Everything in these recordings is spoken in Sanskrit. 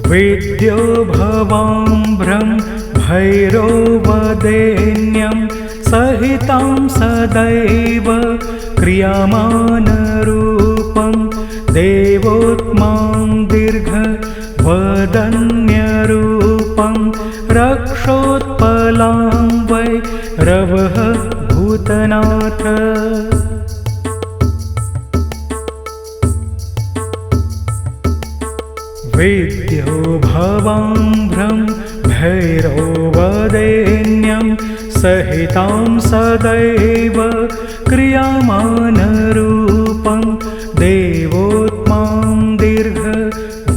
वेद्यो भवाम्भ्रं भैरवदैन्यं सहितां सदैव क्रियमाणरूपं देवोत्मां दीर्घवदन्यरूपं रक्षोत्पलां वै रवः भूतनाथ। वेद्यो भवाम्भ्रं भैरवदैन्यं सहितां सदैव क्रियमाणरूपं देवोत्मां दीर्घवदन्यरूपं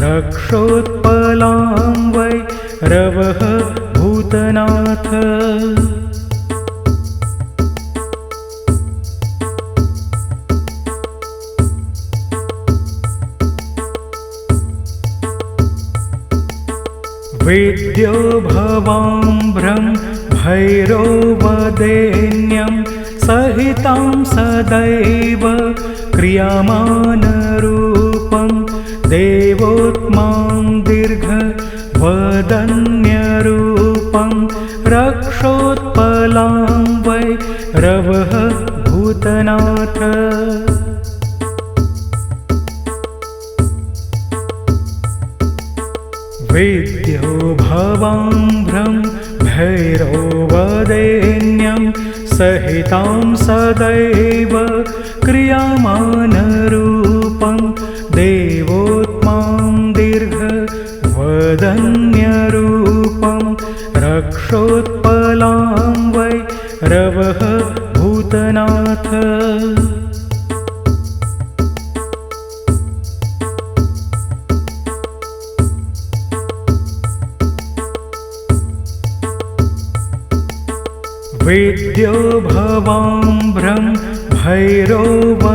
रक्षोत्पलां वै रवः भूतनाथ। वेद्यो भवाम्भ्रं भैरवदैन्यं सहितां सदैव क्रियमाणरूपं देवोत्मां दीर्घवदन्यरूपं रक्षोत्पलां वै रवः भूतनाथ। वेद्यो भवाम्भ्रं भैरवदैन्यं सहितां सदैव क्रियमाणरूपं देवोत्मां दीर्घवदन्यरूपं रक्षोत्पलां वै रवः भूतनाथ। वेद्यो भवाम्भ्रं भैरवदैन्यं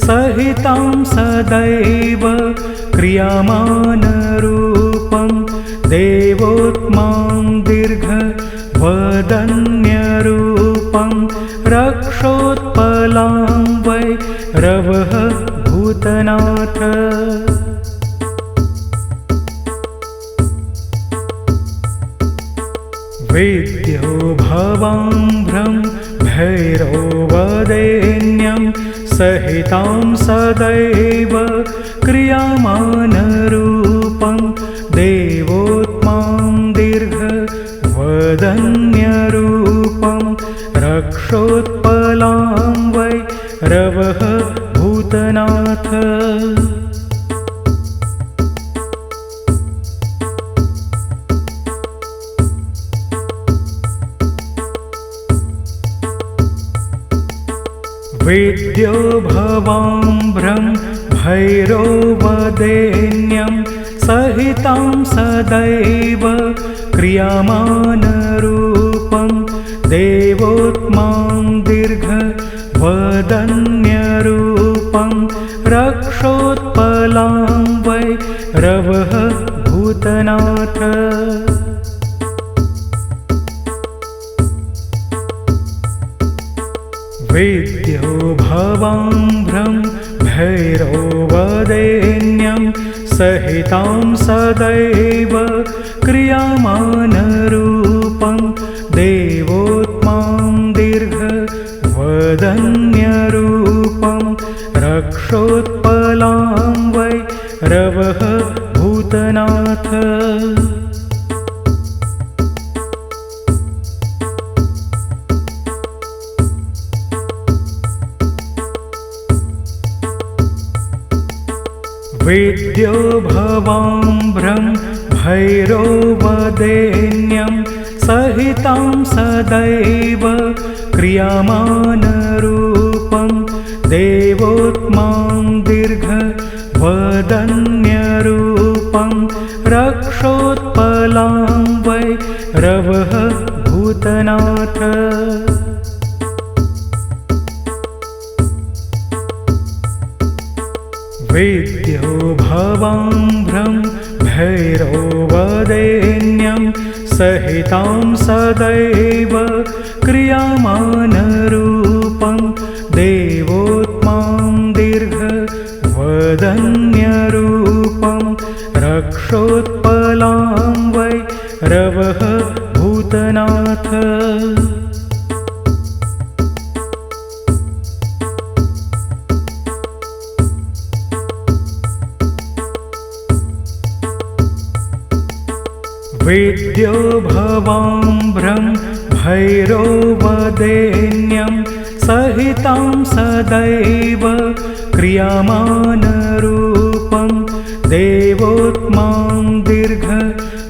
सहितां सदैव क्रियमाणरूपं देवोत्मां दीर्घवदन्यरूपं रक्षोत्पलां वै रवः भूतनाथ। वेद्यो भवाम्भ्रं भैरवदैन्यं सहितां सदैव क्रियमाणरूपं देवोत्मां दीर्घवदन्यरूपं रक्षोत्पलां वै रवः भूतनाथ। वेद्यो भवाम्भ्रं भैरवदैन्यं सहितां सदैव क्रियमाणरूपं देवोत्मां दीर्घवदन्यरूपं रक्षोत्पलां वै रवः भूतनाथ। वेद्यो भवाम्भ्रं भैरवदैन्यं सहितां सदैव क्रियमाणरूपं देवोत्मां दीर्घवदन्यरूपं रक्षोत्पलां वै रवः भूतनाथ। वेद्यो भवाम्भ्रं भैरवदैन्यं सहितां सदैव क्रियमाणरूपं देवोत्मां दीर्घवदन्यरूपं रक्षोत्पलां वै रवः भूतनाथ। वेद्यो भवाम्भ्रं भैरवदैन्यं सहितां सदैव क्रियमाणरूपं देवोत्मां दीर्घवदन्यरूपं रक्षोत्पलां वै रवः भूतनाथ। वेद्यो भवाम्भ्रं भैरवदैन्यं सहितां सदैव क्रियमाणरूपं देवोत्मां दीर्घवदन्यरूपं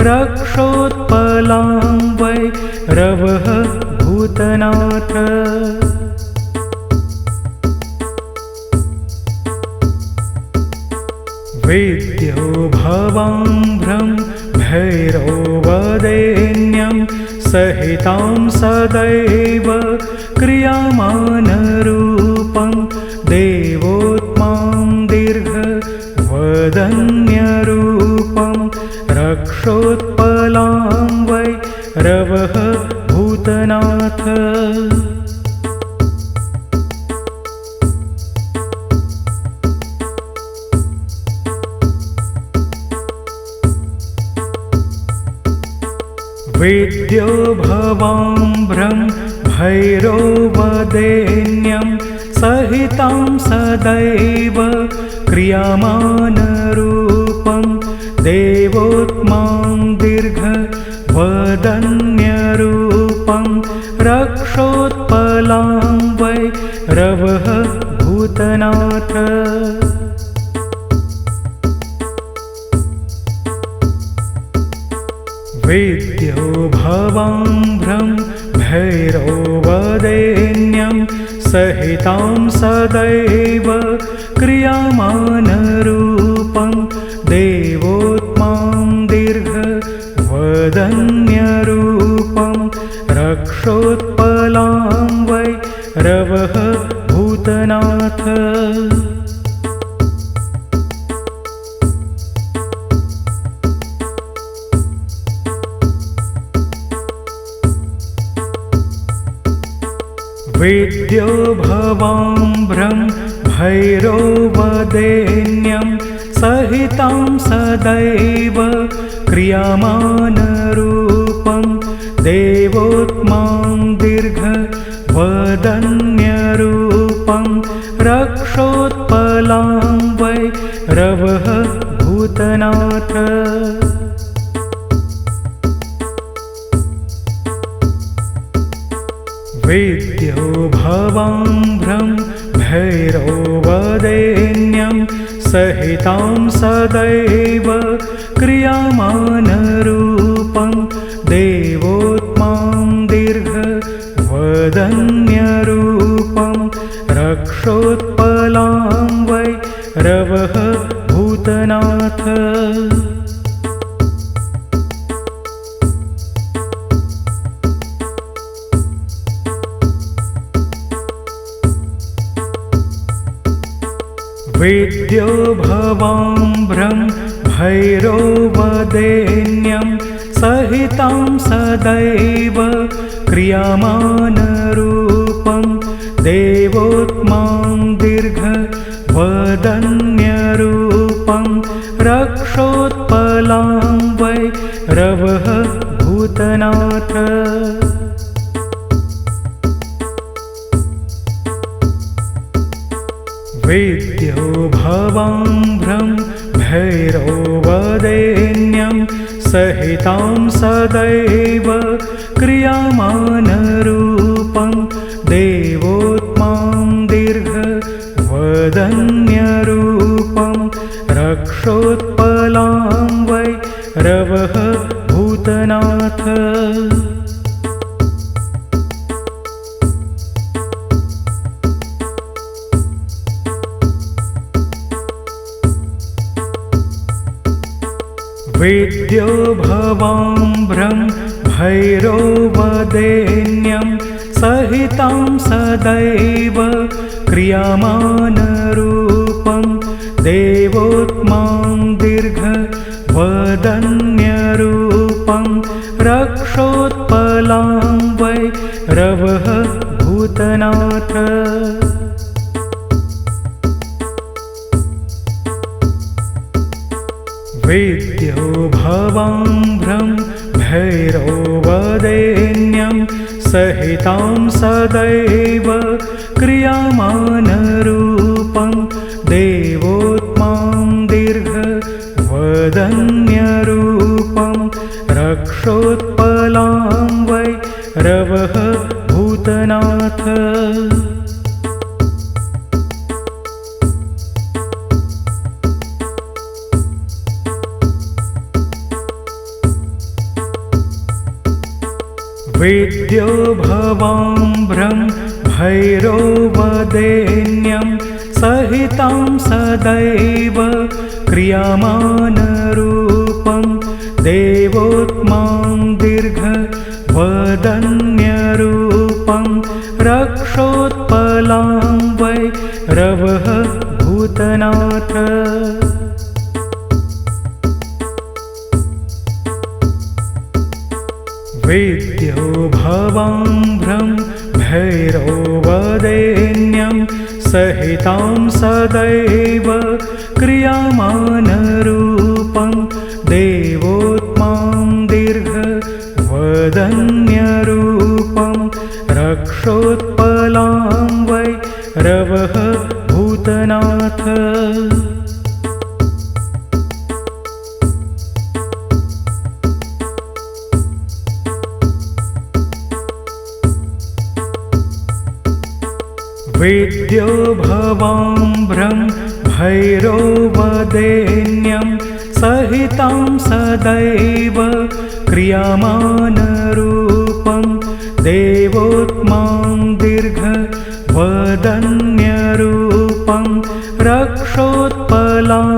रक्षोत्पलां वै रवः भूतनाथ। वेद्यो भवाम्भ्रं भैरवदैन्यं सहितां सदैव क्रियमाणरूपं देवोत्मां दीर्घवदन्यरूपं रक्षोत्पलां वै रवः भूतनाथ। वेद्यो भवाम्भ्रं भैरवदैन्यं सहितां सदैव क्रियमाणरूपं देवोत्मां दीर्घवदन्यरूपं रक्षोत्पलां वै रवः भूतनाथ। वेद्यो भवाम्भ्रं भैरवदैन्यं सहितां सदैव क्रियमाणरूपं देवोत्मां दीर्घवदन्यरूपं रक्षोत्पलां वै रवः भूतनाथ। वेद्यो भवाम्भ्रं भैरवदैन्यं सहितां सदैव क्रियमाणरूपं देवोत्मां दीर्घवदन्यरूपं रक्षोत्पलां वै रवः भूतनाथ। वेद्यो भवाम्भ्रं भैरवदैन्यं सहितां सदैव क्रियमाणरूपं देवोत्मां दीर्घवदन्यरूपं रक्षोत्पलां वै रवः भूतनाथ। वेद्यो भवाम्भ्रं भैरवदैन्यं सहितां सदैव क्रियमाणरूपं देवोत्मां दीर्घवदन्यरूपं रक्षोत्पलां वै रवः भूतनाथ। वेद्यो भवाम्भ्रं भैरवदैन्यं सहितां सदैव क्रियमाणरूपं देवोत्मां दीर्घवदन्यरूपं रक्षोत्पलां वै रवः भूतनाथ। वेद्यो भवाम्भ्रं भैरवदैन्यं सहितां सदैव क्रियमाणरूपं देवोत्मां दीर्घवदन्यरूपं रक्षोत्पलां वै रवः भूतनाथ। वेद्यो भवाम्भ्रं भैरवदैन्यं सहितां सदैव क्रियमाणरूपं देवोत्मां दीर्घवदन्यरूपं रक्षोत्पलां वै रवः भूतनाथ। वेद्यो भवाम्भ्रं भैरवदैन्यं सहितां सदैव क्रियमाणरूपं देवोत्मां दीर्घवदन्यरूपं रक्षोत्पलां वै रवः भूतनाथ। वेद्यो भवाम्भ्रं भैरवदैन्यं सहितां सदैव क्रियमाणरूपं देवोत्मां दीर्घवदन्यरूपं रक्षोत्पलां वै रवः भूतनाथ। वेद्यो भवाम्भ्रं भैरवदैन्यं सहितां सदैव क्रियमाणरूपं देवोत्मां दीर्घवदन्यरूपं रक्षोत्पलां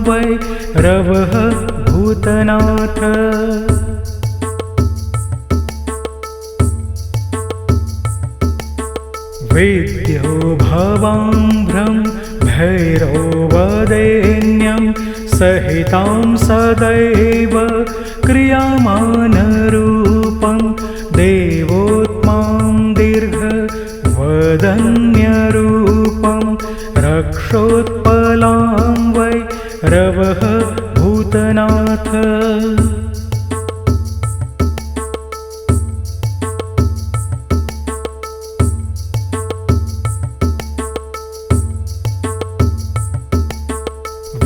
वै रवः भूतनाथ। वेद्यो भवाम्भ्रं भैरवदैन्यं सहितां सदैव क्रियमाणरूपं देवोत्मां दीर्घवदन्यरूपं रक्षोत्पलां वै रवः भूतनाथ।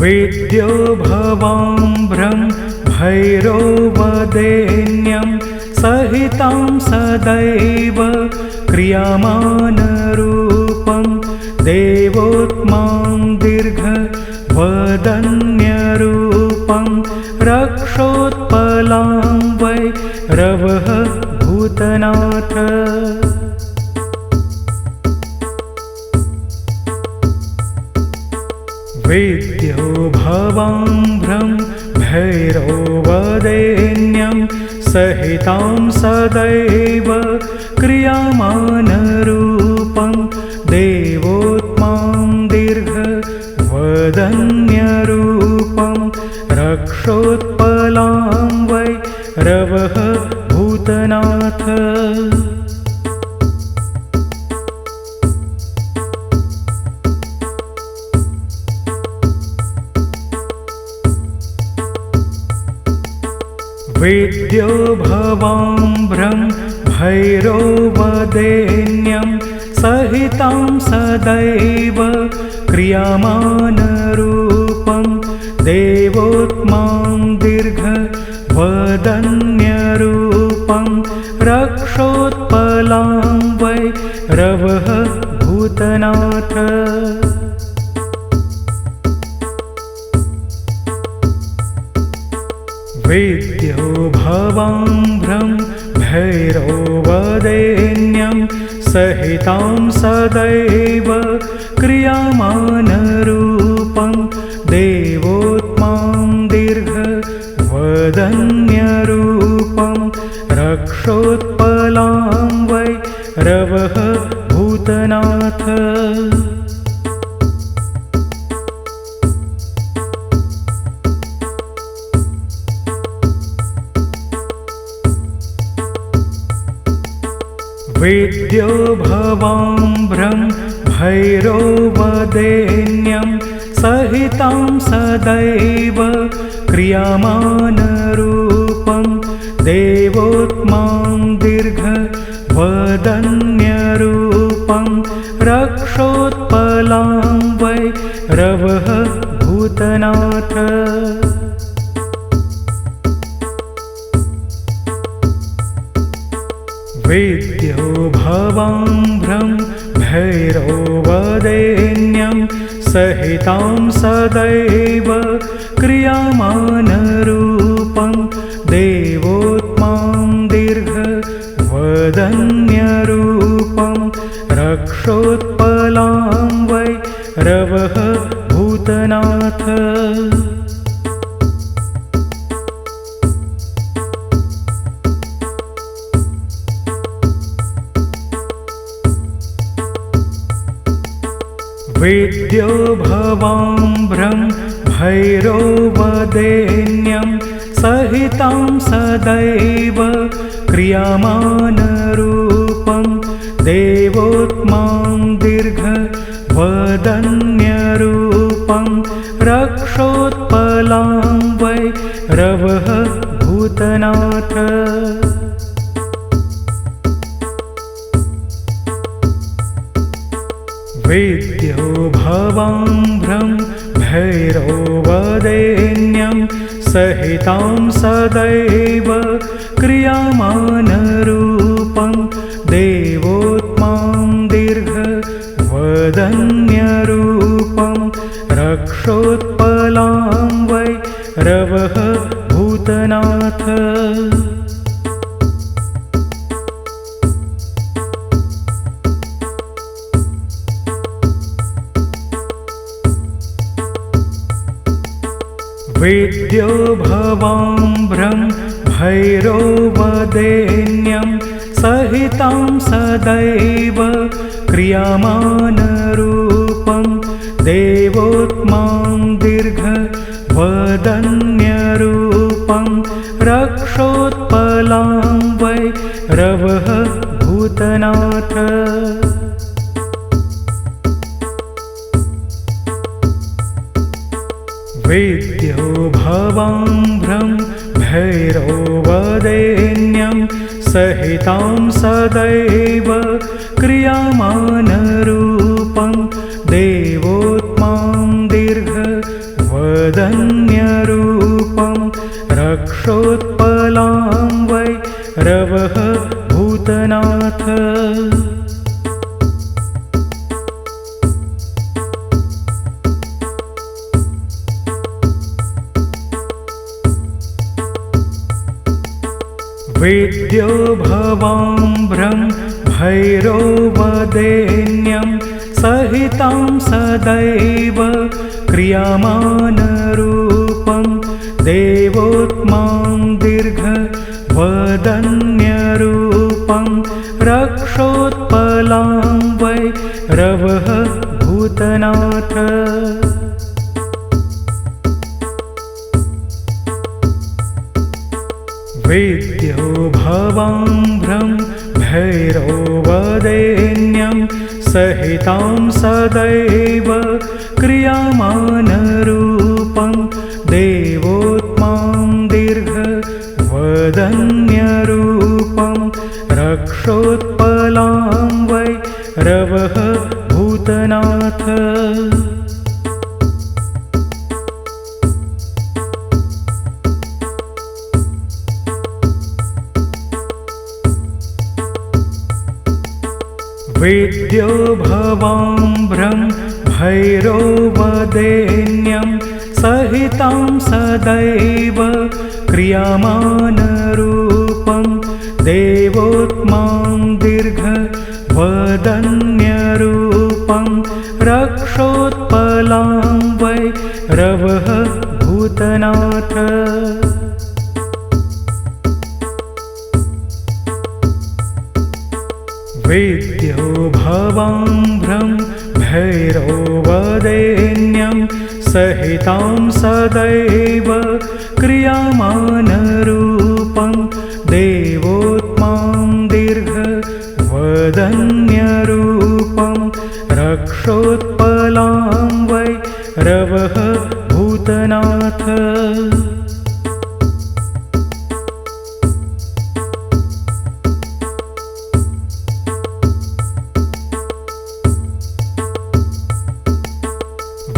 वेद्यो भवाम्भ्रं भैरवदैन्यं सहितां सदैव क्रियमाणरूपं देवोत्मां दीर्घवदन्यरूपं रक्षोत्पलां वै रवः भूतनाथ। वेद्यो भवाम्भ्रं भैरवदैन्यं सहितां सदैव क्रियमाणरूपं देवोत्मां दीर्घवदन्यरूपं रक्षोत्पलां वै रवः भूतनाथ। वेद्यो भवाम्भ्रं भैरवदैन्यं सहितां सदैव क्रियमाणरूपं देवोत्मां दीर्घवदन्यरूपं रक्षोत्पलां वै रवः भूतनाथ। वेद्यो भवाम्भ्रं भैरवदैन्यं सहितां सदैव क्रियमाणरूपं देवोत्मां दीर्घवदन्यरूपं रक्षोत्पलां वै रवः भूतनाथ। वेद्यो भवाम्भ्रं भैरवदैन्यं सहितां सदैव क्रियमाणरूपं देवोत्मां दीर्घवदन्यरूपं रक्षोत्पलां वै रवः भूतनाथ वेद्यो भवाम्भ्रं भैरववरेण्यं सहितां सदैव क्रियमाणरूपं देवोत्मां दीर्घवदन्यरूपं रक्षोत्पलां वै रवः भूतनाथ वेद्यो भवाम्भ्रं भैरववरेण्यं सहितां सदैव क्रियमाणरूपं देवोत्मां दीर्घवदन्यरूपं रक्षोत्पलां वै रवः भूतनाथ वेद्यो भवाम्भ्रं भैरववरेण्यं सहितां सदैव क्रियमाणरूपं देवोत्मां दीर्घवदन्यरूपं रक्षोत्पलां वै रवः भूतनाथ वेद्यो भवाम्भ्रं भैरववरेण्यं सहितां सदैव क्रियमाणरूपं देवोत्मां दीर्घवदन्यरूपं रक्षोत्पलां वै रवः भूतनाथ वेद्यो भवाम्भ्रं भैरववरेण्यं सहितां सदैव क्रियमाणरूपं देवोत्मां दीर्घवदन्यरूपं रक्षोत्पलां वै रवः भूतनाथ वेद्यो भवाम्भ्रं भैरववरेण्यं सहितां सदैव क्रियमाणरूपं देवोत्मां दीर्घवदन्यरूपं रक्षोत्पलां वै रवः भूतनाथ वेद्यो भवाम्भ्रं भैरववरेण्यं सहितां सदैव क्रियमाणरूपं देवोत्मां दीर्घवदन्यरूपं रक्षोत्पलां वै रवः भूतनाथ वेद्यो भवाम्भ्रं भैरववरेण्यं सहितां सदैव क्रियमाणरूपं देवोत्मां दीर्घवदन्यरूपं रक्षोत्पलां वै रवः भूतनाथ वेद्यो भवाम्भ्रं भैरववरेण्यं सहितां सदैव क्रियमाणरूपं देवोत्मां दीर्घवदन्यरूपं रक्षोत्पलां वै रवः भूतनाथ।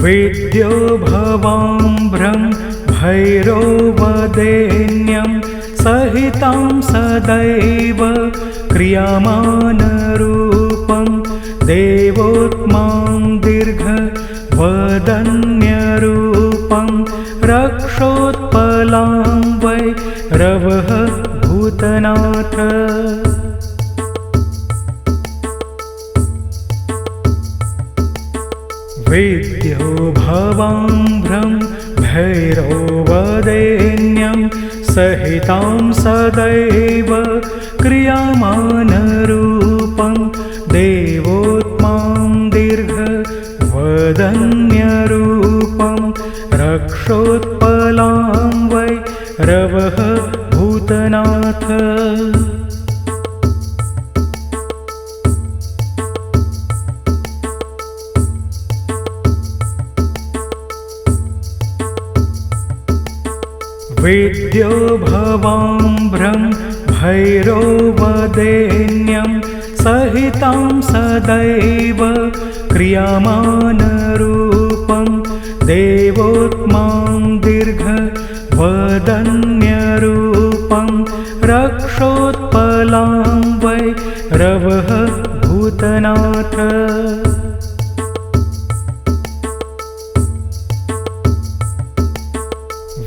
वेद्यो भवाम्भ्रं भैरवदैन्यं सहितं सदैव क्रियमाणरूपं देवोत्मां दीर्घवदन्यरूपं रक्षोत्पलां वै रवः भूतनाथ। वेद्यो भवाम्भ्रं भैरवदैन्यं सहितं सदैव क्रियमाणरूपं देवोत्मां दीर्घवदन्यरूपं रक्षोत्पलां वै रवः भूतनाथ। वेद्यो भवाम्भ्रं भैरवदैन्यं सहितं सदैव क्रियमाणरूपं देवोत्मां दीर्घवदन्यरूपं रक्षोत्पलां वै रवः भूतनाथ।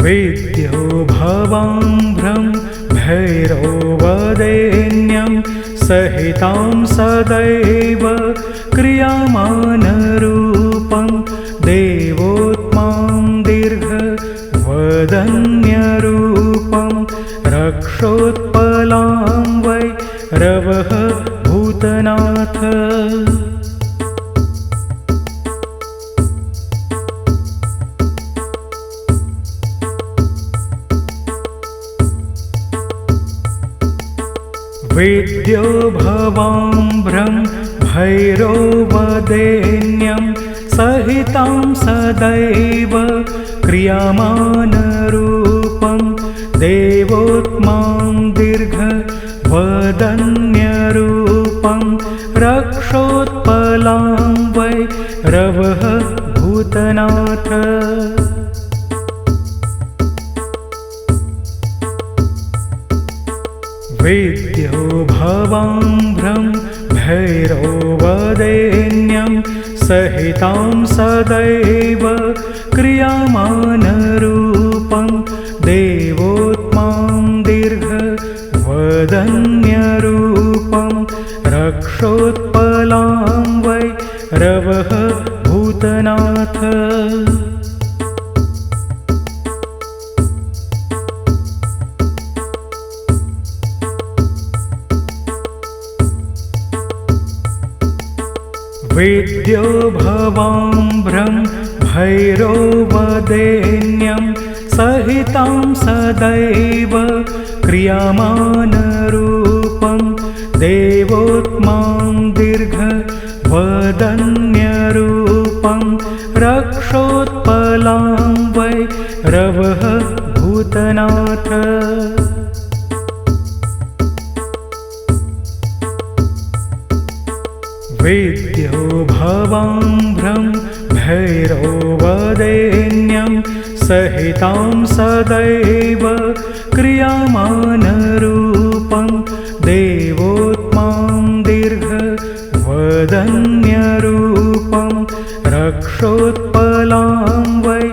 वेद्यो भवाम्भ्रं भैरवदैन्यं सहितं सदैव क्रियमाणरूपं देवोत्मां दीर्घवदन्यरूपं रक्षोत्पलां वै रवः भूतनाथ। वेद्यो भवाम्भ्रं भैरवदैन्यं सहितं सदैव क्रियमाणरूपं देवोत्मां दीर्घवदन्यरूपं रक्षोत्पलां वै रवः भूतनाथ। वेद्यो भवाम्भ्रं भैरवदैन्यं सहितं सदैव क्रियमाणरूपं देवोत्मां दीर्घवदन्यरूपं रक्षोत्पलां वै रवः भूतनाथ। वेद्यो भवाम्भ्रं भैरवदैन्यं सहितं सदैव क्रियमाणरूपं देवोत्मां दीर्घवदन्यरूपं रक्षोत्पलां वै रवः भूतनाथ। वेद्यो भवाम्भ्रं भैरवदैन्यं सहितं सदैव क्रियमाणरूपं देवोत्मां दीर्घवदन्यरूपं रक्षोत्पलां वै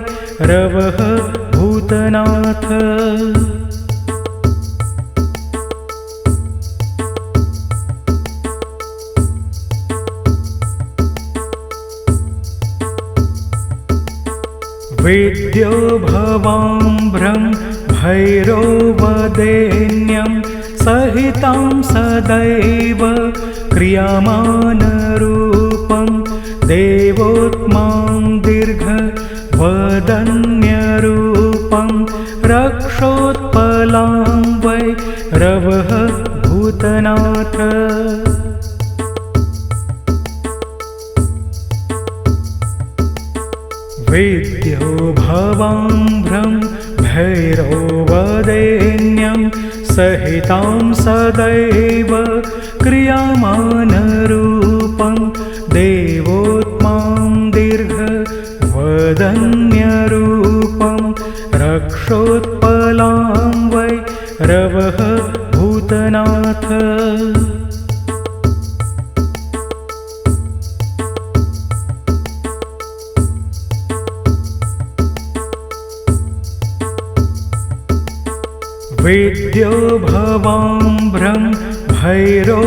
रवः भूतनाथ। वेद्यो भवाम्भ्रं भैरवदैन्यं सहितं सदैव क्रियमाणरूपं देवोत्मां दीर्घवदन्यरूपं रक्षोत्पलां वै रवः भूतनाथ। वेद्यो वेद्यो भवाम्भ्रं भैरवदैन्यं सहितां सदैव क्रियमाणरूपं देवोत्मां दीर्घवदन्यरूपं रक्षोत्पलां वै रवः भूतनाथ। वेद्यो भवाम्भ्रं भैरवदैन्यं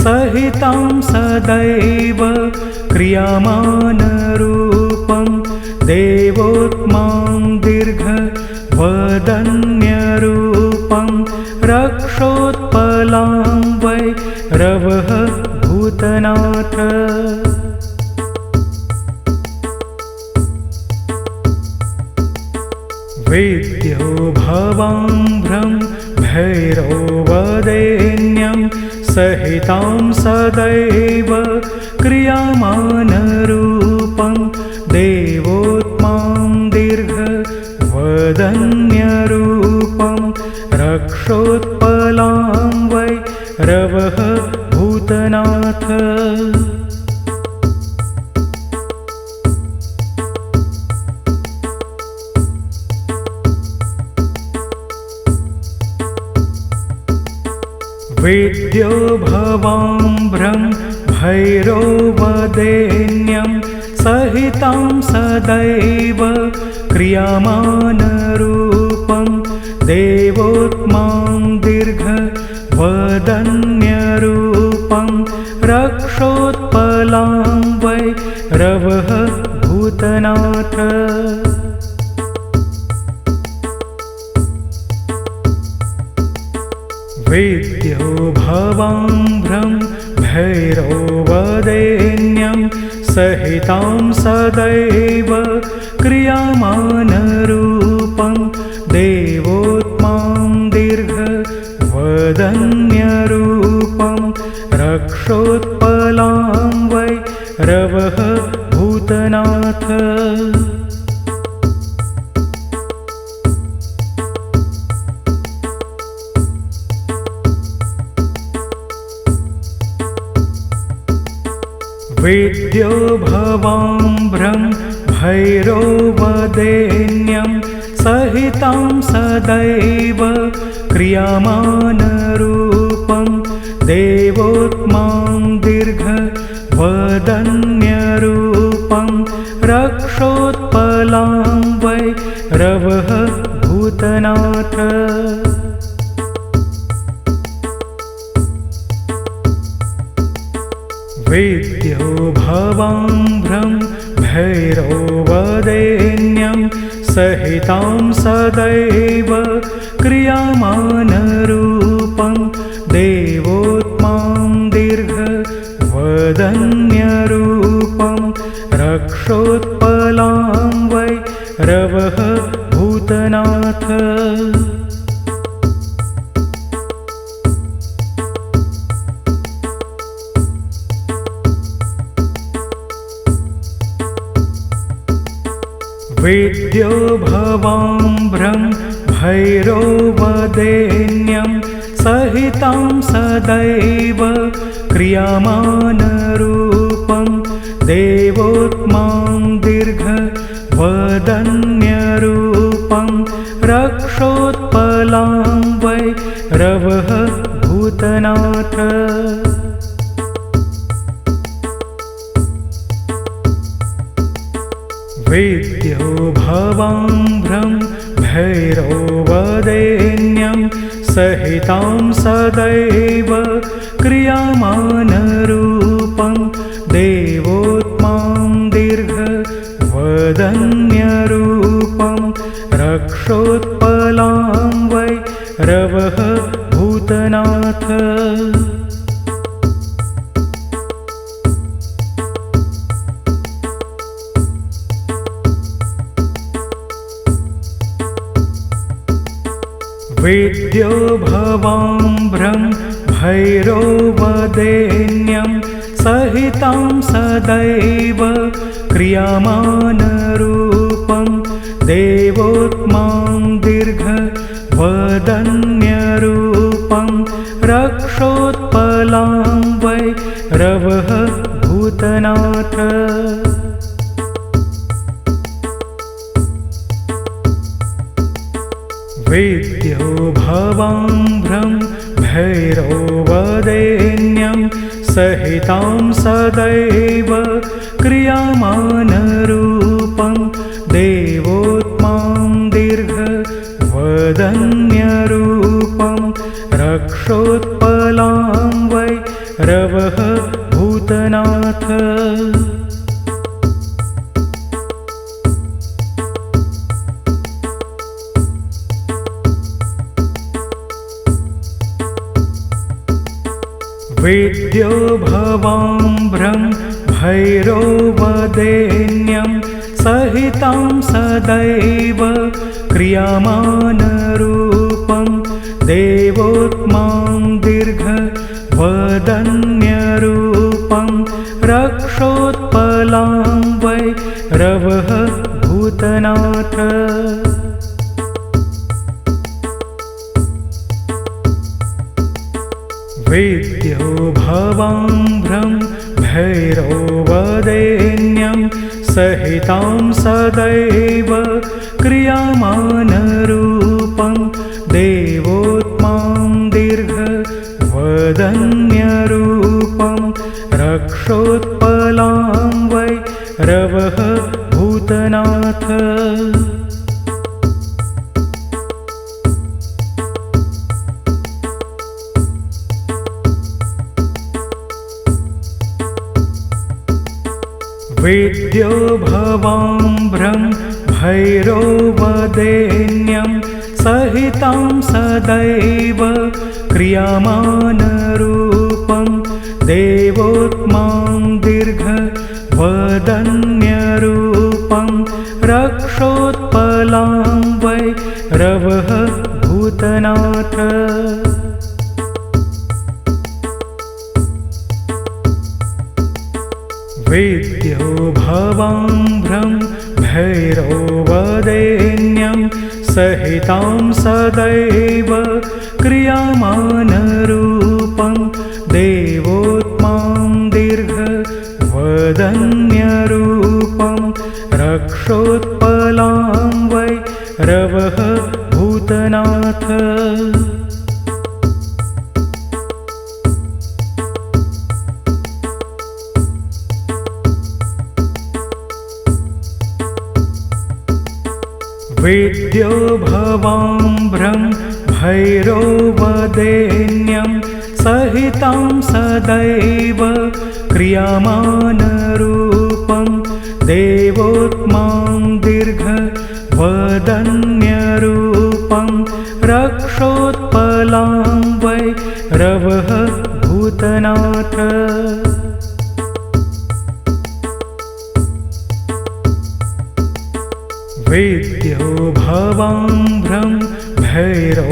सहितां सदैव क्रियमाणरूपं देवोत्मां दीर्घवदन्यरूपं रक्षोत्पलां वै रवः भूतनाथ। वेद्यो भवाम्भ्रं भैरवदैन्यं सहितां सदैव क्रियमाणरूपं देवोत्मां दीर्घवदन्यरूपं रक्षोत्पलां वै रवः भूतनाथ। वेद्यो भवाम्भ्रं भैरवदैन्यं सहितां सदैव क्रियमाणरूपं देवोत्मां दीर्घवदन्यरूपं रक्षोत्पलां वै रवः भूतनाथ। वेद्यो भवाम्भ्रं भैरवदैन्यं सहितां सदैव क्रियमाणरूपं देवोत्मां दीर्घवदन्यरूपं रक्षोत्पलां वै रवः भूतनाथ। वेद्यो भवाम्भ्रं भैरवदैन्यं सहितां सदैव क्रियमाणरूपं देवोत्मां दीर्घवदन्यरूपं रक्षोत्पलां वै रवः भूतनाथ। वेद्यो भवाम्भ्रं भैरवदैन्यं सहितां सदैव क्रियमाणरूपं देवोत्मां दीर्घवदन्यरूपं रक्षोत्पलां वै रवः भूतनाथ। वेद्यो भवाम्भ्रं भैरवदैन्यं सहितां सदैव क्रियमाणरूपं देवोत्मां दीर्घवदन्यरूपं रक्षोत्पलां वै रवः भूतनाथ। वेद्यो भवाम्भ्रं भैरवदैन्यं सहितां सदैव क्रियमाणरूपं देवोत्मां दीर्घवदन्यरूपं रक्षोत्पलां वै रवः भूतनाथ। वेद्यो भवाम्भ्रं भैरवदैन्यं सहितां सदैव क्रियमाणरूपं देवोत्मां दीर्घ वदन्यरूपं रक्षोत्पलां वै रवः भूतनाथ वेद्यो भवाम्भ्रं भैरववरेण्यं सहितां सदैव क्रियमाणरूपं देवोत्मां दीर्घ वदन्यरूपं रक्षोत्पलां वै रवः भूतनाथ वेद्यो भवाम्भ्रं भैरववरेण्यं सहितां सदैव क्रियमाणरूपं देवोत्मां दीर्घ वदन्यरूपं रक्षोत्पलां वै रवः भूतनाथ वेद्यो भवाम्भ्रं भैरववरेण्यं सहितां सदैव क्रियमाणरूपं देवोत्मां दीर्घ वदन्यरूपं रक्षोत्पलां वै रवः भूतनाथ वेद्यो भवाम्भ्रं भैरववरेण्यं सहितां सदैव क्रियमाणरूपं देवोत्मां दीर्घ वदन्यरूपं रक्षोत्पलां वै रवः भूतनाथ वेद्यो भवाम्भ्रं भैरववरेण्यं सहितां सदैव क्रियमाणरूपं देवोत्मां दीर्घ वदन्यरूपं रक्षोत्पलां वै रवः भूतनाथ वेद्यो भवाम्भ्रं भैरववरेण्यं सहितां सदैव क्रियमाणरूपं देवोत्मां दीर्घ वदन्यरूपं रक्षोत्पलां वै रवः भूतनाथ वेद्यो भवाम्भ्रं भैरववरेण्यं सहितां सदैव क्रियमाणरूपं देवोत्मां दीर्घ वदन्यरूपं रक्षोत्पलां वै रवः भूतनाथ वेद्यो भवाम्भ्रं भैरववरेण्यं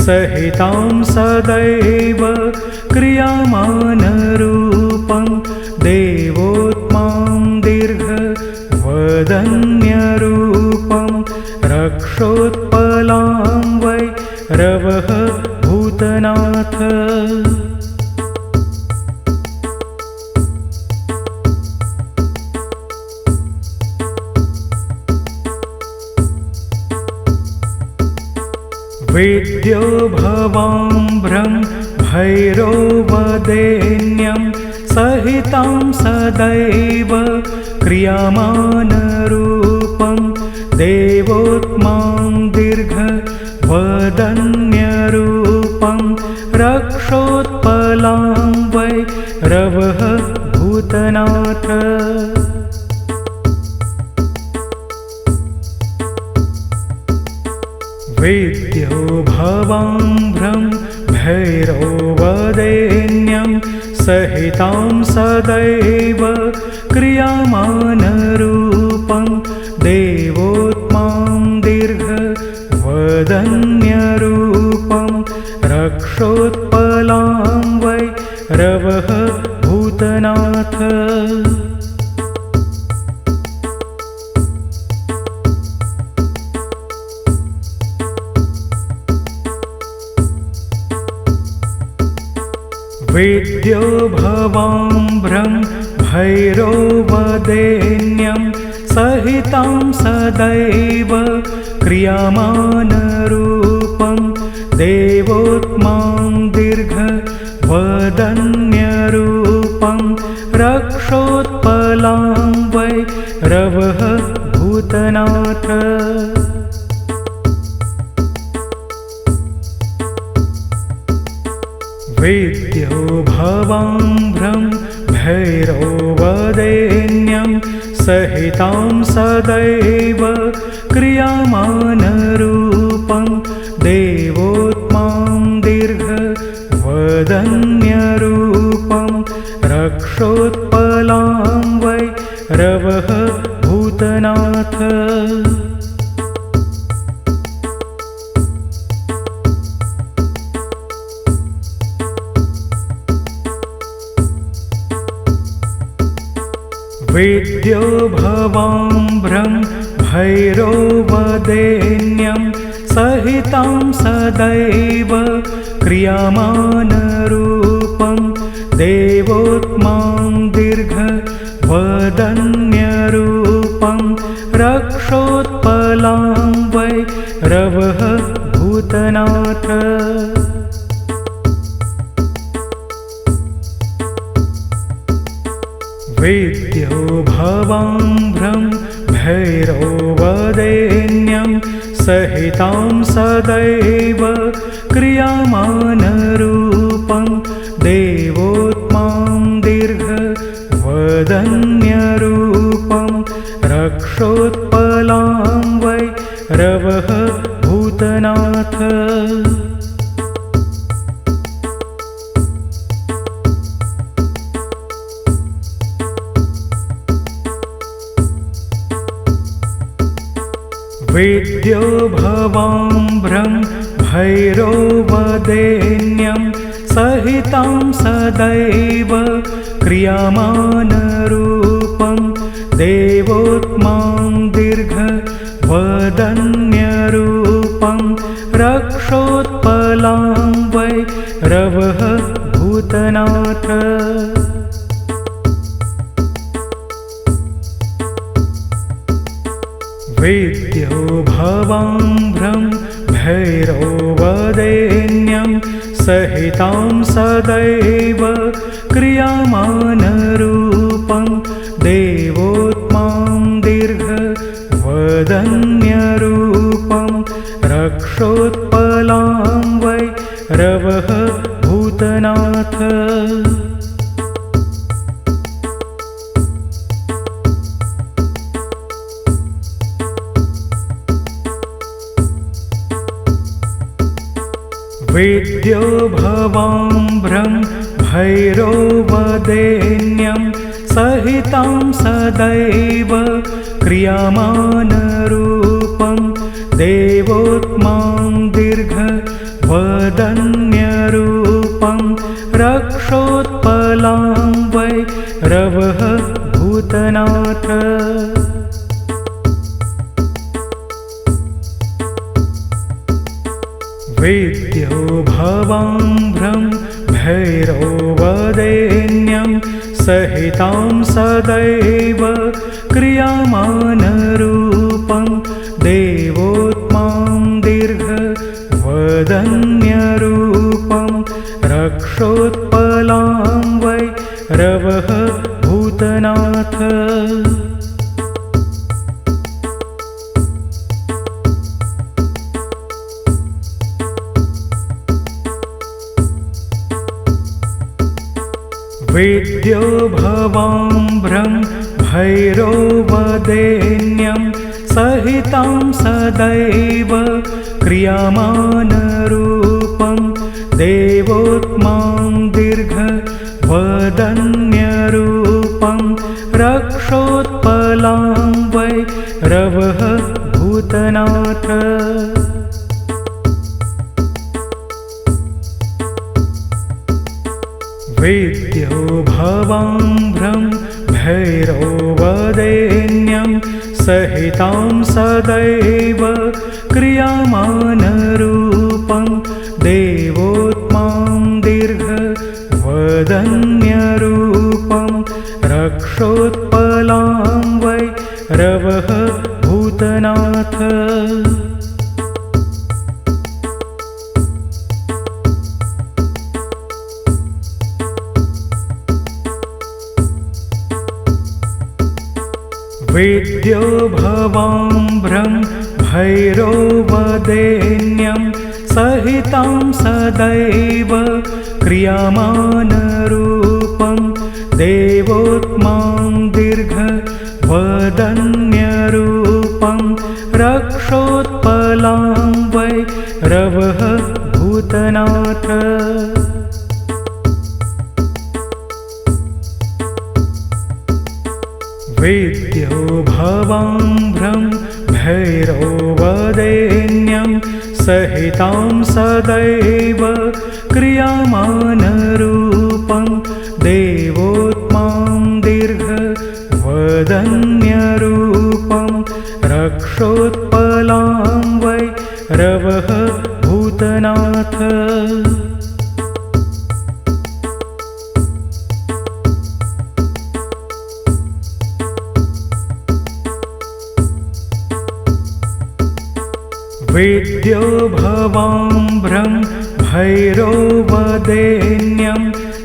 सहितां सदैव क्रियमाणरूपं देवोत्मां दीर्घ वदन्यरूपं रक्षोत्पलां वै रवः भूतनाथ वेद्यो भवाम्भ्रं भैरववरेण्यं सहितां सदैव क्रियमाणरूपं देवोत्मां दीर्घ वदन्यरूपं रक्षोत्पलां वै वेद्यो भवाम्भ्रं भैरववरेण्यं सहितां सदैव क्रियमाणरूपं देवोत्मां दीर्घ वदन्यरूपं रक्षोत्पलां वै रवः भूतनाथ वेद्यो भवाम्भ्रं भैरववरेण्यं सहितां सदैव क्रियमाणरूपं देवोत्मां दीर्घ वदन्यरूपं रक्षोत्पलां वै रवः भूतनाथ वेद्यो भवाम्भ्रं भैरवदैन्यं सहितां सदैव क्रियमाणरूपं देवोत्मां दीर्घवदन्यरूपं रक्षोत्पलां वै रवः भूतनाथ। वेद्यो भवाम्भ्रं भैरवदैन्यं सहितां सदैव क्रियमाणरूपं देवोत्मां दीर्घवदन्यरूपं रक्षोत्पलां वै रवः भूतनाथ। वेद्यो भवाम्भ्रं भैरवदैन्यं सहितां सदैव क्रियमाणरूपं देवोत्मां दीर्घवदन्यरूपं रक्षोत्पलां वै रवः भूतनाथ। वेद्यो भवाम्भ्रं भैरवदैन्यं सहितां सदैव क्रियमाणरूपं देवोत्मां दीर्घवदन्यरूपं रक्षोत्पलां वै रवः भूतनाथ। वेद्यो भवाम्भ्रं भैरवदैन्यं सहितां सदैव क्रियमाणरूपं देवोत्मां दीर्घवदन्यरूपं रक्षोत्पलां वै रवः भूतनाथ। वेद्यो भवाम्भ्रं भैरवदैन्यं सहितां सदैव क्रियमाणरूपं देवोत्मां दीर्घवदन्यरूपं रक्षोत्पलां वै रवः भूतनाथ। वेद्यो भवाम्भ्रं भैरवदैन्यं सहितां सदैव क्रियमाणरूपं देवोत्मां दीर्घवदन्यरूपं रक्षोत्पलां वै रवः भूतनाथ। वेद्यो भवाम्भ्रं भैरवदैन्यं सहितां सदैव क्रियमाणरूपं देवोत्मां दीर्घवदन्यरूपं रक्षोत्पलां वै रवः भूतनाथ। वेद्यो भवाम्भ्रं भैरवदैन्यं सहितां सदैव क्रियमाणरूपं देवोत्मां दीर्घवदन्यरूपं रक्षोत्पलां वै रवः भूतनाथ। वेद्यो भवाम्भ्रं भैरवदैन्यं सहितां सदैव क्रियमाणरूपं देवोत्मां दीर्घवदन्यरूपं रक्षोत्पलां वै रवः भूतनाथ। वेद्यो भवाम्भ्रं भैरवदैन्यं सहितां सदैव क्रियमाणरूपं देवोत्मां दीर्घवदन्यरूपं रक्षोत्पलां वै रवः भूतनाथ। वेद्यो भवाम्भ्रं भैरवदैन्यं सहितां सदैव क्रियमाणरूपं देवोत्मां दीर्घवदन्यरूपं रक्षोत्पलां वै रवः भूतनाथ। वेद्यो भवाम्भ्रं भैरवदैन्यं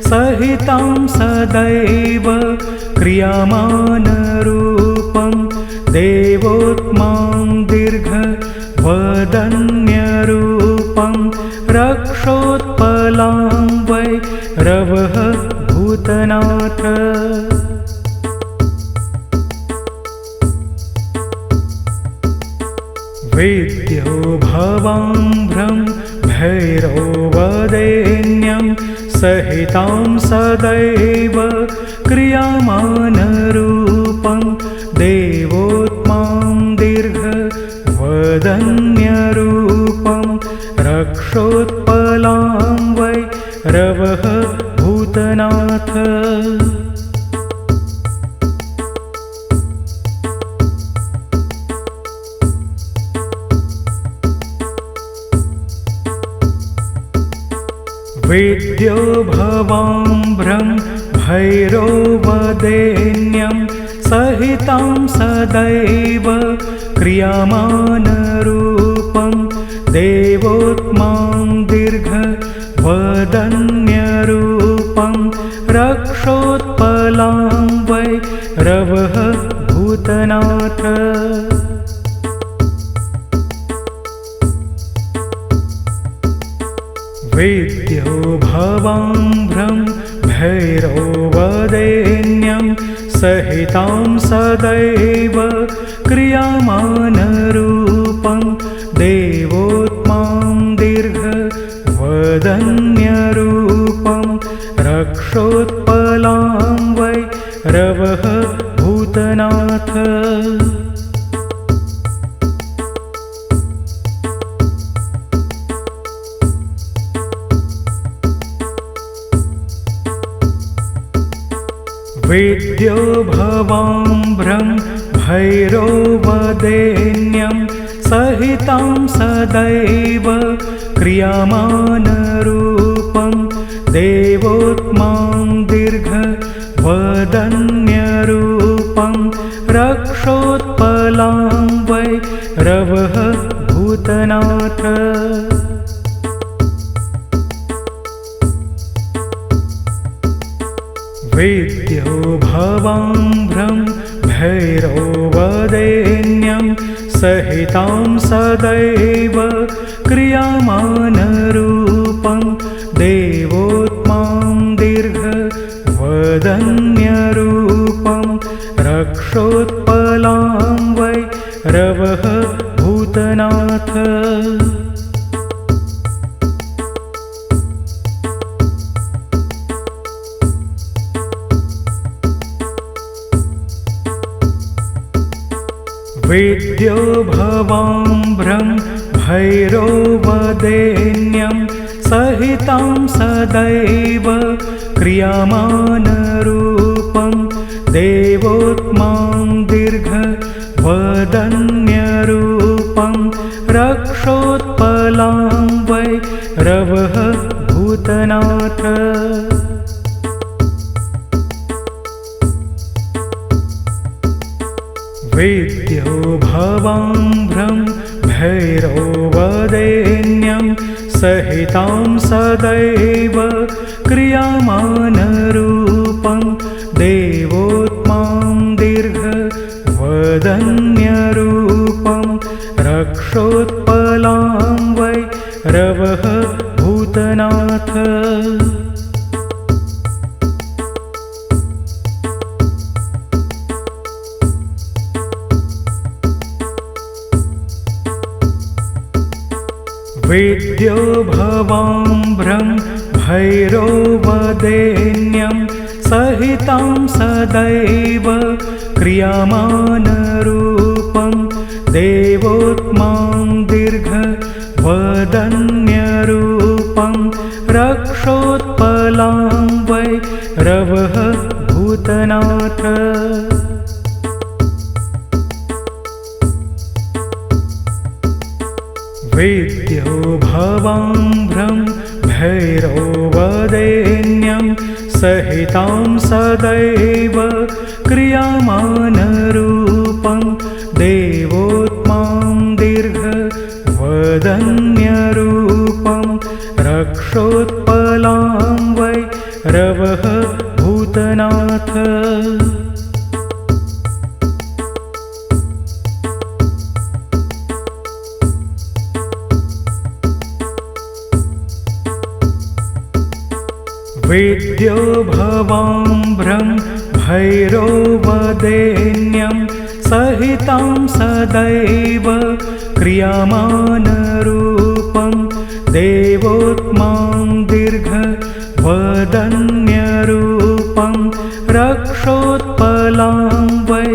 सहितां सदैव क्रियमाणरूपं देवोत्मां दीर्घवदन्यरूपं रक्षोत्पलां वै रवः भूतनाथ। वेद्यो भवाम्भ्रं भैरवदैन्यं सहितां सदैव क्रियमाणरूपं देवोत्मां दीर्घवदन्यरूपं रक्षोत्पलां वै रवः भूतनाथ। वेद्यो भवाम्भ्रं भैरवदैन्यं सहितां सदैव क्रियमाणरूपं देवोत्मां दीर्घवदन्यरूपं रक्षोत्पलां वै रवः भूतनाथ। वेद्यो भवाम्भ्रं भैरवदैन्यं सहितां सदैव क्रियमाणरूपं देवोत्मां दीर्घवदन्यरूपं रक्षोत्पलां वै रवः भूतनाथ। वेद्यो भवाम्भ्रं भैरवदैन्यं सहितां सदैव क्रियमाणरूपं देवोत्मां दीर्घवदन्यरूपं रक्षोत्पलां वै रवः भूतनाथ। वेद्यो भवाम्भ्रं भैरवदैन्यं सहितां सदैव क्रियमाणरूपं देवोत्मां दीर्घवदन्यरूपं रक्षोत्पलां वै रवः भूतनाथ। वेद्यो भवाम्भ्रं भैरवदैन्यं सहितां सदैव क्रियमाणरूपं देवोत्मां दीर्घवदन्यरूपं रक्षोत्पलां वै रवः भूतनाथ। वेद्यो भवाम्भ्रं भैरवदैन्यं सहितां सदैव क्रियमाणरूपं देवोत्मां दीर्घवदन्यरूपं रक्षोत्पलां वै रवः भूतनाथ। वेद्यो भवाम्भ्रं भैरवदैन्यं सहितां सदैव क्रियमाणरूपं देवोत्मां दीर्घवदन्यरूपं रक्षोत्पलां वै रवः भूतनाथ। वेद्यो भवाम्भ्रं भैरवदैन्यं सहितां सदैव क्रियमाणरूपं देवोत्मां दीर्घवदन्यरूपं रक्षोत्पलां वै रवः भूतनाथ। वेद्यो भवाम्भ्रं भैरवदैन्यं सहितां सदैव क्रियमाणरूपं देवोत्मां दीर्घवदन्यरूपं रक्षोत्पलां वै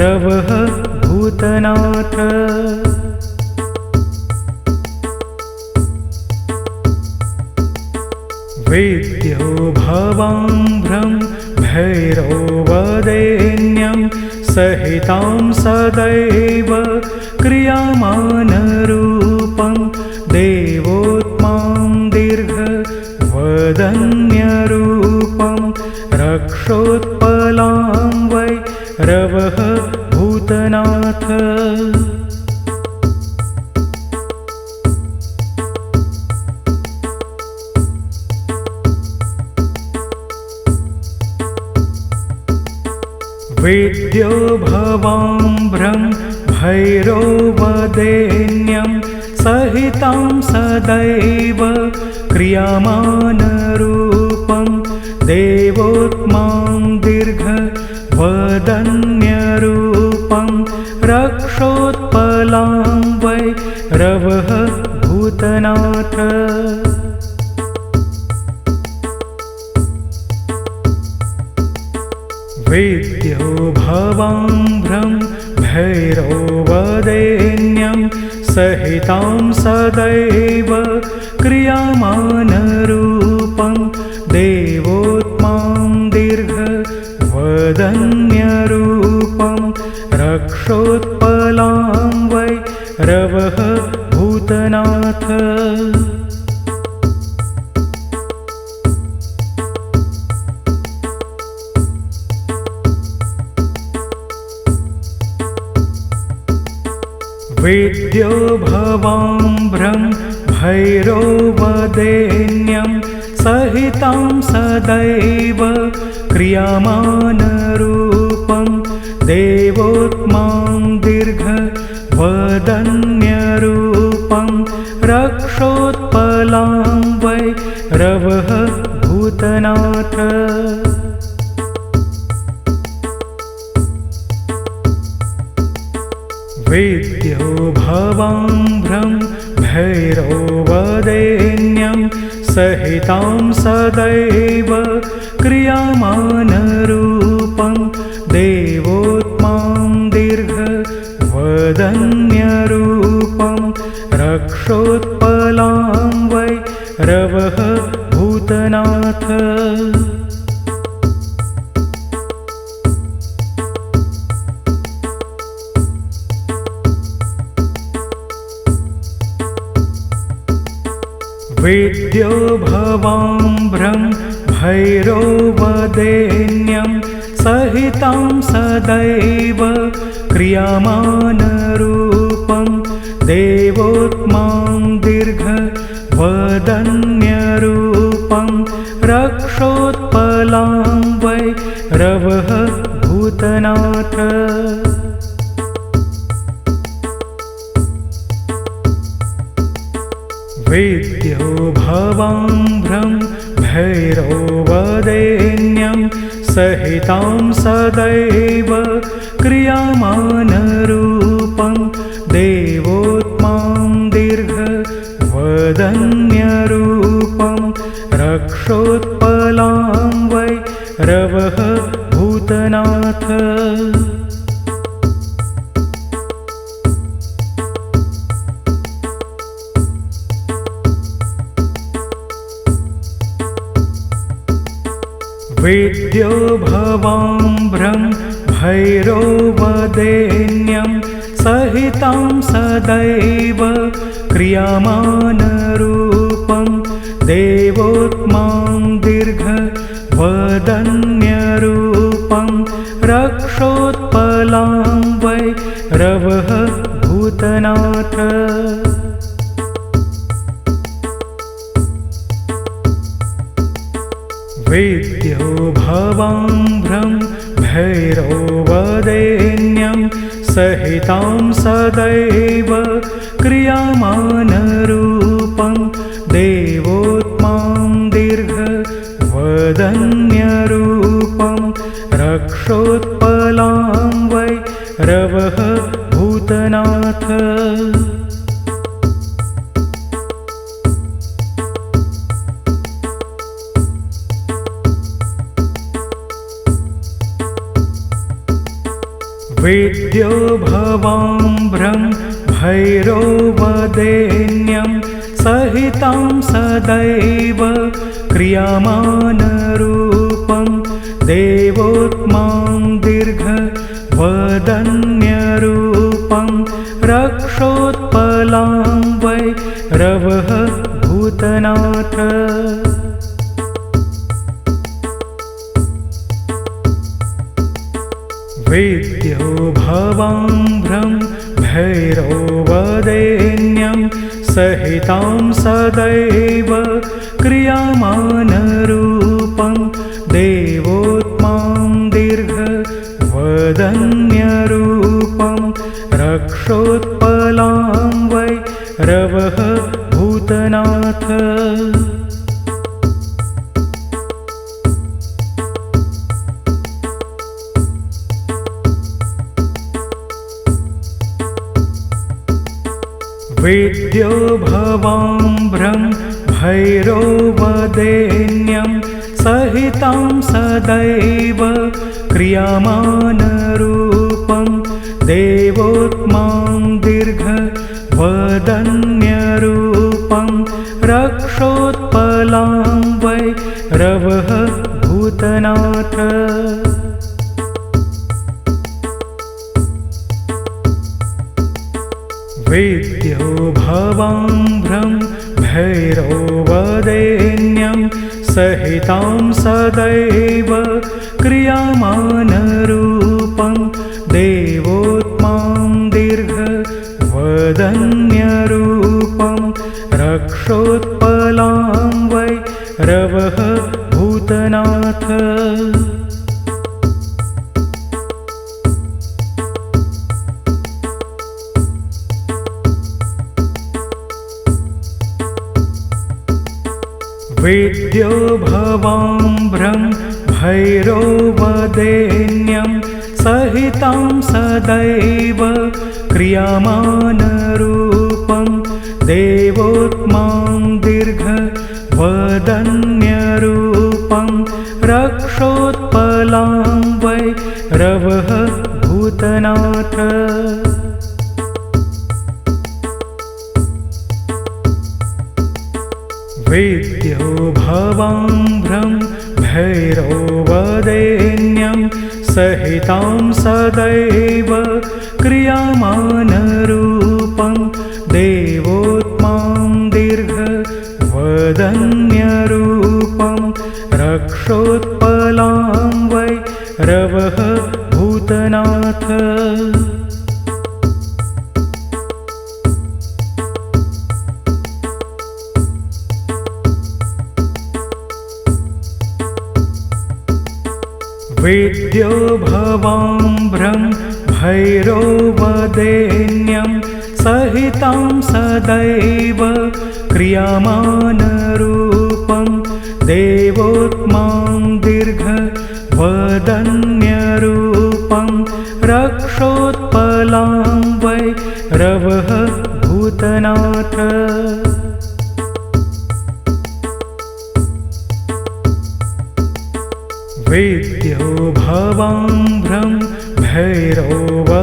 रवः भूतनाथ। वेद्यो भवाम्भ्रं भैरवदैन्यं सहितां सदैव क्रियमाणरूपं देवोत्मां दीर्घवदन्यरूपं रक्षोत्पलां वै रवः भूतनाथ। वेद्यो भवाम्भ्रं भैरवदैन्यं सहितां सदैव क्रियमाणरूपं देवोत्मां दीर्घवदन्यरूपं रक्षोत्पलां वै रवः भूतनाथ। वेद्यो भवाम्भ्रं भैरवदैन्यं सहितां सदैव क्रियमाणरूपं देवोत्मां दीर्घवदन्यरूपं रक्षोत्पलां वै रवः भूतनाथ। वेद्यो भवाम्भ्रं भैरवदैन्यं सहितां सदैव क्रियमाणरूपं देवोत्मां दीर्घवदन्यरूपं रक्षोत्पलां वै रवः भूतनाथ। वेद्यो भवाम्भ्रं भैरवदैन्यं सहितां सदैव क्रियमाणरूपं देवोत्मां दीर्घवदन्यरूपं रक्षोत्पलां वै रवः भूतनाथ। वेद्यो भवाम्भ्रं भैरवदैन्यं सहितां सदैव क्रियमाणरूपं देवोत्मां दीर्घवदन्यरूपं रक्षोत्पलां वै रवः भूतनाथ वेद्यो भवाम्भ्रं भैरववरेण्यं सहितां सदैव क्रियमाणरूपं देवोत्मां दीर्घवदन्यरूपं रक्षोत्पलां वै रवः भूतनाथ वेद्यो भवाम्भ्रं भैरववरेण्यं सहितां सदैव क्रियमाणरूपं देवोत्मां दीर्घवदन्यरूपं रक्षोत्पलां वै रवः भूतनाथ वेद्यो भवाम्भ्रं भैरववरेण्यं सहितां सदैव क्रियमाणरूपं देवोत्मां दीर्घवदन्यरूपं रक्षोत्पलां वै रवः भूतनाथ वेद्यो भवाम्भ्रं भैरववरेण्यं सहितां सदैव क्रियमाणरूपं देवोत्मां दीर्घवदन्यरूपं रक्षोत्पलां वै रवः भूतनाथ वेद्यो भवाम्भ्रं भैरववरेण्यं सहितां सदैव क्रियमाणरूपं देवोत्मां दीर्घवदन्यरूपं रक्षोत्पलां वै रवः भूतनाथ वेद्यो भवाम्भ्रं भैरववरेण्यं सहितां सदैव क्रियमाणरूपं देवोत्मां दीर्घवदन्यरूपं रक्षोत्पलां वै रवः भूतनाथ वेद्यो भवाम्भ्रं भैरववरेण्यं सहितां सदैव क्रियमाणरूपं देवोत्मां दीर्घवदन्यरूपं रक्षोत्पलां वै रवः भूतनाथ वेद्यो भवाम्भ्रं भैरववरेण्यं सहितां सदैव क्रियमाणरूपं देवोत्मां दीर्घवदन्यरूपं रक्षोत्पलां वै रवः भूतनाथ वेद्यो भवाम्भ्रं भैरववरेण्यं सहितां सदैव क्रियमाणरूपं देवोत्मां दीर्घवदन्यरूपं रक्षोत्पलां वै रवः भूतनाथ वेद्यो भवाम्भ्रं भैरववरेण्यं सहितां सदैव क्रियमाणरूपं देवोत्मां दीर्घवदन्यरूपं रक्षोत्पलां वै रवः भूतनाथ वेद्यो भवाम्भ्रं भैरववरेण्यं सहितां सदैव क्रियमाणरूपं देवोत्मां दीर्घवदन्यरूपं रक्षोत्पलां वै रवः भूतनाथ भवाम्भ्रं भैरवदेन्यं सहितां सदैव क्रियमाणरूपं देवोत्मां दीर्घवदन्यरूपं रक्षोत्पलां वै रवः भूतनाथ। वेद्यो भवाम्भ्रं भैरवदेन्यं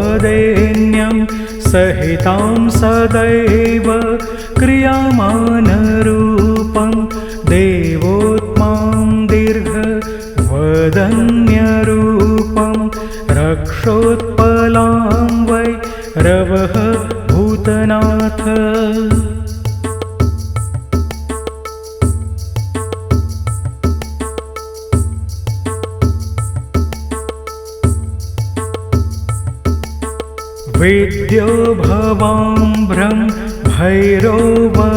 सहितां सदैव क्रियमाणरूपं देवोत्मां दीर्घवदन्यरूपं रक्षोत्पलां वै रवः भूतनाथ। वेद्यो भवाम्भ्रं भैरवदेन्यं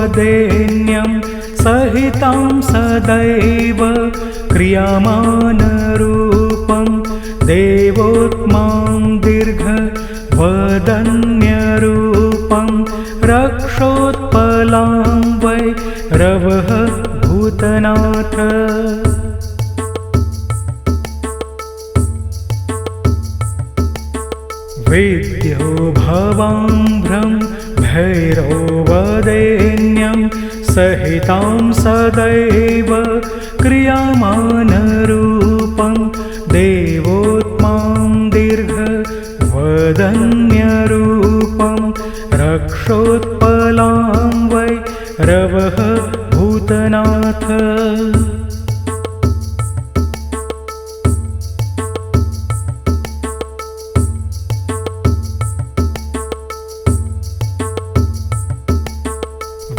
सहितां सदैव क्रियमाणरूपं देवोत्मां दीर्घवदन्यरूपं रक्षोत्पलां वै रवः भूतनाथ। वेद्यो भवाम्भ्रं भैरवदेन्यं सहितां सदैव क्रियमाणरूपं देवोत्मां दीर्घवदन्यरूपं रक्षोत्पलां वै रवः भूतनाथ।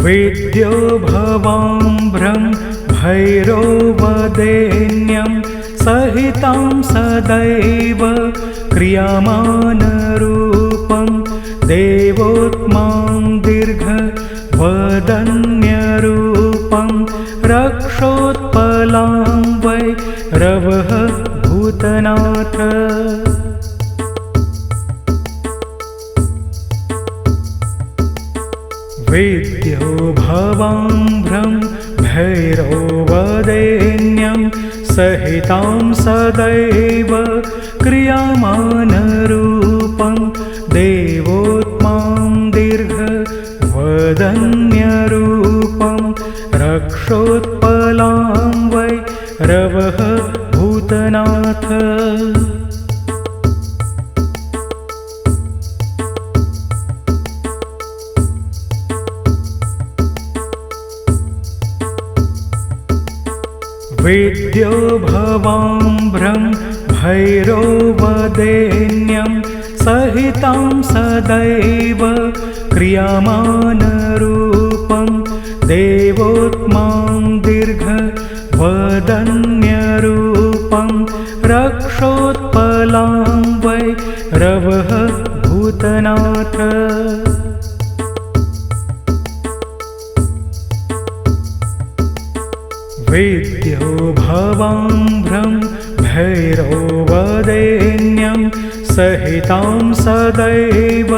वेद्यो भवाम्भ्रं भैरवदेन्यं सहितां सदैव क्रियमाणरूपं देवोत्मां दीर्घवदन्यरूपं रक्षोत्पलां वै रवः भूतनाथ। वेद्यो भवाम्भ्रं भैरवदेन्यं सहितां सदैव क्रियमाणरूपं देवोत्मां दीर्घवदन्यरूपं रक्षोत्पलां वै रवः भूतनाथ। वेद्यो भवाम्भ्रं भैरवदेन्यं सहितां सदैव क्रियमाणरूपं देवोत्मां दीर्घवदन्यरूपं रक्षोत्पलां वै रवः भूतनाथ। वेद्यो भवाम्भ्रं भैरवदेन्यं सहितां सदैव